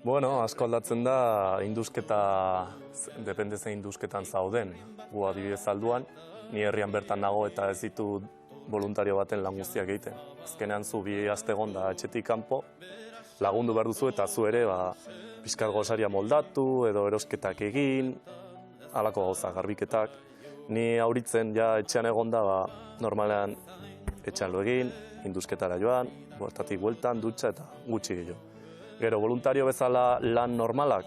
Bueno, asko aldatzen da indusketa, depende zein indusketan zauden. Gu adibidez alduan, ni herrian bertan nago eta ez ditu voluntario baten lan guztiak egiten. Azkenean zu 2 aste egon da etxetik kanpo, lagundu behar duzu eta zu ere pixkat gosaria moldatu edo erosketak egin, halako gauza, garbiketak. Ni auritzen ja etxean egon da, normalean etxean lo egin, indusketara joan, bortatik bueltan, dutxa eta gutxi gehiago. Gero, voluntario bezala lan normalak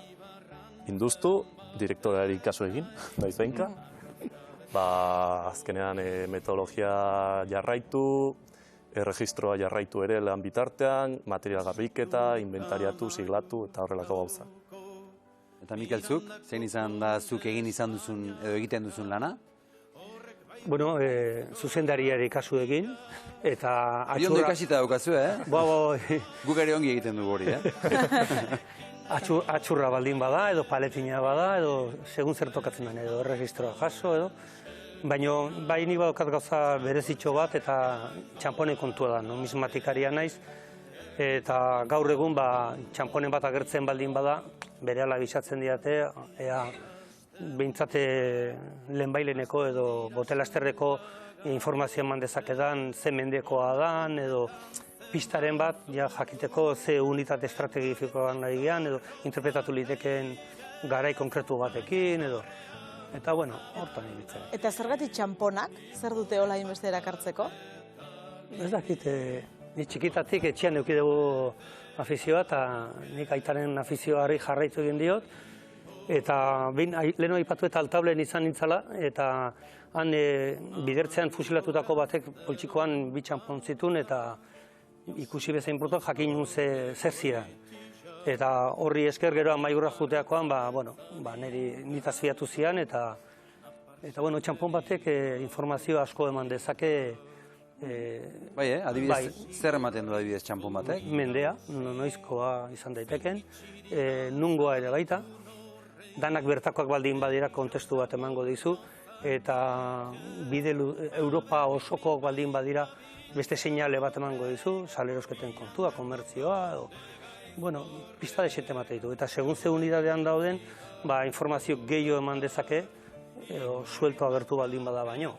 induztu, direktoreari kasu egin, naiz behinka. Azkenean metodologia jarraitu, erregistroa jarraitu ere lan bitartean, material garbiketa, inventariatu, siglatu eta horrelako gauza. Eta Mikel, zuk, zein izan da zuk egin izan duzun edo egiten duzun lana? Bueno, zuzendariari kasu egin, eta Ondo ikasita daukazu, Guk ere ongi egiten dugu hori, Atxurra baldin bada, edo paletina bada, edo segun zer tokatzen den, edo erregistroa jaso, edo. Baina, bai nik badokat gauza berezitxo bat, eta txampone kontua da, numismatikaria naiz, eta gaur egun, txamponen bat agertzen baldin bada, berehala bisatzen diate, ea, behintzate lehenbaileneko edo botelasterreko informazioa eman dezakedan, ze mendekoa dan, edo pistaren bat, jakiteko ze unitate estrategifikoan nahi gian, edo interpretatu litekeen garai konkretu batekin, edo. Eta, bueno, hortan ibiltzen. Eta zergatik txamponak, zer dute hola inbeste erakartzeko? Ez dakit, ni txikitatik etxean eduki dugu afizioa, eta nik aitaren afizioari jarraitu egin diot, eta leheno aipatu eta altablen izan nintzala, eta han bidertzean fusilatutako batek poltsikoan 2 txampon zituen, eta ikusi bezain brutal jakin nun zer ziren. Eta horri esker gero amaiurra juteakoan, nitaz fiatu zian, eta txampon batek informazio asko eman dezake. Adibidez, zer ematen du adibidez txampon batek? Mendea, noizkoa izan daiteken, nungoa ere baita, danak bertakoak baldin badira kontestu bat emango dizu, eta bide Europa osoko baldin badira beste seinale bat emango dizu, salerosketen kontua, komertzioa, pista desente emate ditu. Eta segun ze unidadean dauden, informazio gehiago eman dezake, suelto agertu baldin bada baino.